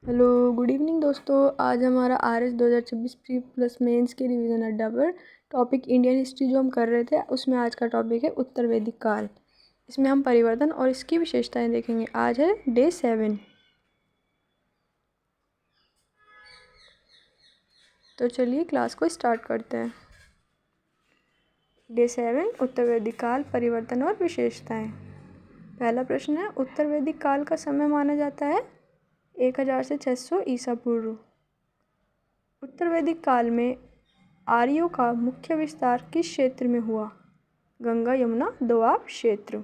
Hello, good evening दोस्तों। आज हमारा R S 2026 pre plus mains के रिवीजन अड्डा पर टॉपिक इंडियन हिस्ट्री जो हम कर रहे थे, उसमें आज का टॉपिक है उत्तर वैदिक काल। इसमें हम परिवर्तन और इसकी विशेषताएं देखेंगे। आज है डे 7। तो चलिए क्लास को स्टार्ट करते हैं। डे 7 उत्तर वैदिक काल, परिवर्तन और विशेषताएं। पहला प्रश्न है, उत्तर वैदिक काल का समय माना जाता है 1000 से 600 ईसा पूर्व। उत्तर वैदिक काल में आर्यों का मुख्य विस्तार किस क्षेत्र में हुआ? गंगा यमुना दोआब क्षेत्र।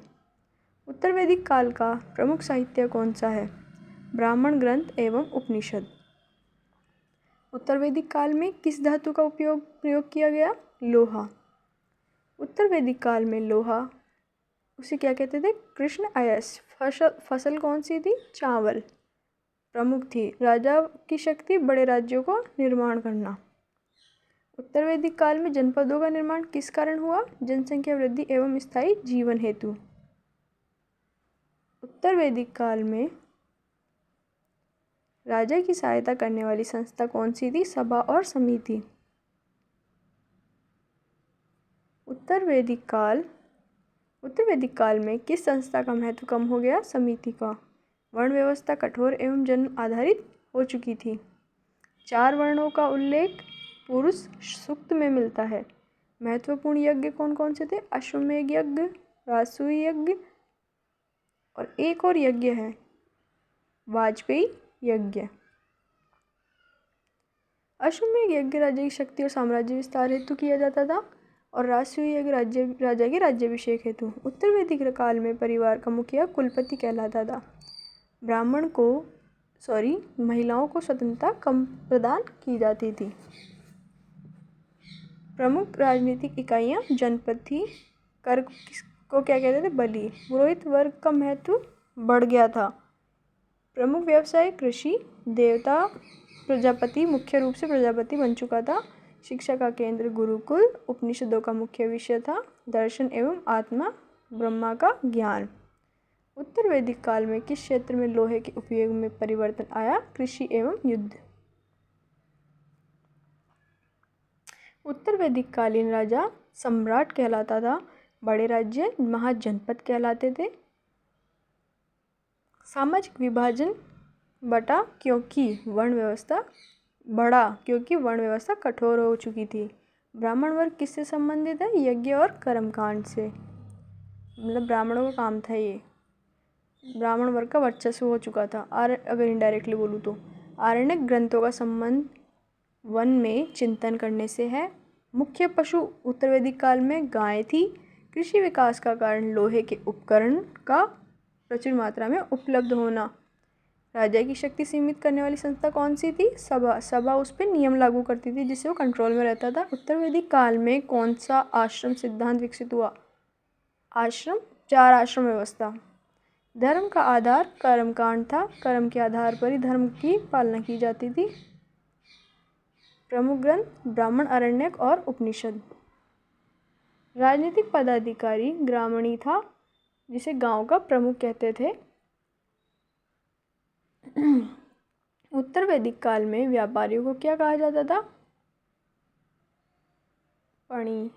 उत्तर वैदिक काल का प्रमुख साहित्य कौन सा है? ब्राह्मण ग्रंथ एवं उपनिषद। उत्तर वैदिक काल में किस धातु का प्रयोग किया गया? लोहा। उत्तर वैदिक काल में लोहा उसे क्या कहते थे? कृष्ण अयस। फसल कौन सी थी? चावल प्रमुख थी। राजा की शक्ति बड़े राज्यों को निर्माण करना। उत्तर वैदिक काल में जनपदों का निर्माण किस कारण हुआ? जनसंख्या वृद्धि एवं स्थायी जीवन हेतु। उत्तर वैदिक काल में राजा की सहायता करने वाली संस्था कौन सी थी? सभा और समिति। उत्तर वैदिक काल में किस संस्था का महत्व कम हो गया? समिति का। वर्ण व्यवस्था कठोर एवं जन्म आधारित हो चुकी थी। 4 वर्णों का उल्लेख पुरुष सूक्त में मिलता है। महत्वपूर्ण यज्ञ कौन कौन से थे? अश्वमेध यज्ञ, राजसूय यज्ञ और एक और यज्ञ है वाजपेयी यज्ञ। अश्वमेध यज्ञ राजा की शक्ति और साम्राज्य विस्तार हेतु किया जाता था और राजसूय यज्ञ राजा के राज्याभिषेक हेतु। उत्तर वैदिक काल में परिवार का मुखिया कुलपति कहलाता था। महिलाओं को स्वतंत्रता कम प्रदान की जाती थी। प्रमुख राजनीतिक इकाइयाँ जनपद थी। कर को क्या कहते थे? बलि। पुरोहित वर्ग का महत्व बढ़ गया था। प्रमुख व्यवसाय कृषि। देवता प्रजापति, मुख्य रूप से प्रजापति बन चुका था। शिक्षा का केंद्र गुरुकुल। उपनिषदों का मुख्य विषय था दर्शन एवं आत्मा ब्रह्मा का ज्ञान। उत्तर वैदिक काल में किस क्षेत्र में लोहे के उपयोग में परिवर्तन आया? कृषि एवं युद्ध। उत्तर वैदिक कालीन राजा सम्राट कहलाता था। बड़े राज्य महाजनपद कहलाते थे। सामाजिक विभाजन क्योंकि वर्ण व्यवस्था कठोर हो चुकी थी। ब्राह्मण वर्ग किससे संबंधित है? यज्ञ और कर्मकांड से। मतलब ब्राह्मणों का काम था ये। ब्राह्मण वर्ग का वर्चस्व हो चुका था। अगर इनडायरेक्टली बोलूँ तो आरण्यक ग्रंथों का संबंध वन में चिंतन करने से है। मुख्य पशु उत्तर वैदिक काल में गाय थी। कृषि विकास का कारण लोहे के उपकरण का प्रचुर मात्रा में उपलब्ध होना। राजा की शक्ति सीमित करने वाली संस्था कौन सी थी? सभा उस पर नियम लागू करती थी जिससे वो कंट्रोल में रहता था। उत्तर वैदिक काल में कौन सा आश्रम सिद्धांत विकसित हुआ? 4 आश्रम व्यवस्था। धर्म का आधार कर्मकांड था। कर्म के आधार पर ही धर्म की पालना की जाती थी। प्रमुख ग्रंथ ब्राह्मण, आरण्यक और उपनिषद। राजनीतिक पदाधिकारी ग्रामणी था, जिसे गांव का प्रमुख कहते थे। उत्तर वैदिक काल में व्यापारियों को क्या कहा जाता था? पणी।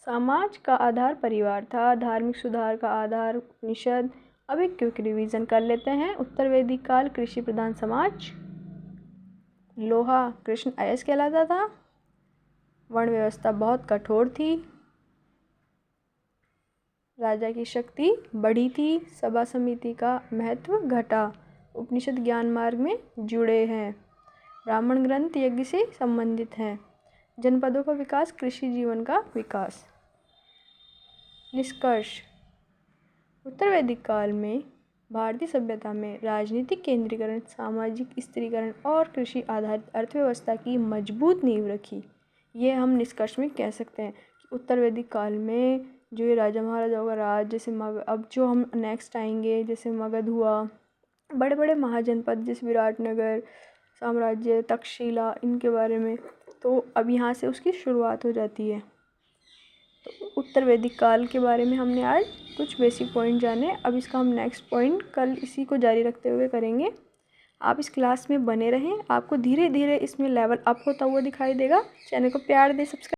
समाज का आधार परिवार था। धार्मिक सुधार का आधार उपनिषद। अब एक क्विक रिवीजन कर लेते हैं। उत्तर वैदिक काल कृषि प्रधान समाज। लोहा कृष्ण अयस कहलाता था। वर्ण व्यवस्था बहुत कठोर थी। राजा की शक्ति बढ़ी थी। सभा समिति का महत्व घटा। उपनिषद ज्ञान मार्ग में जुड़े हैं। ब्राह्मण ग्रंथ यज्ञ से संबंधित हैं। जनपदों का विकास कृषि जीवन का विकास। निष्कर्ष, उत्तर वैदिक काल में भारतीय सभ्यता में राजनीतिक केंद्रीकरण, सामाजिक स्त्रीकरण और कृषि आधारित अर्थव्यवस्था की मजबूत नींव रखी। ये हम निष्कर्ष में कह सकते हैं कि उत्तर वैदिक काल में जो ये राजा महाराजाओं का राज, जैसे अब जो हम नेक्स्ट आएंगे, जैसे मगध हुआ, बड़े बड़े महाजनपद जैसे विराटनगर साम्राज्य, तक्षशिला, इनके बारे में, तो अब यहाँ से उसकी शुरुआत हो जाती है। तो उत्तर वैदिक काल के बारे में हमने आज कुछ बेसिक पॉइंट जाने। अब इसका हम नेक्स्ट पॉइंट कल इसी को जारी रखते हुए करेंगे। आप इस क्लास में बने रहें, आपको धीरे धीरे इसमें लेवल अप होता हुआ दिखाई देगा। चैनल को प्यार दें, सब्सक्राइब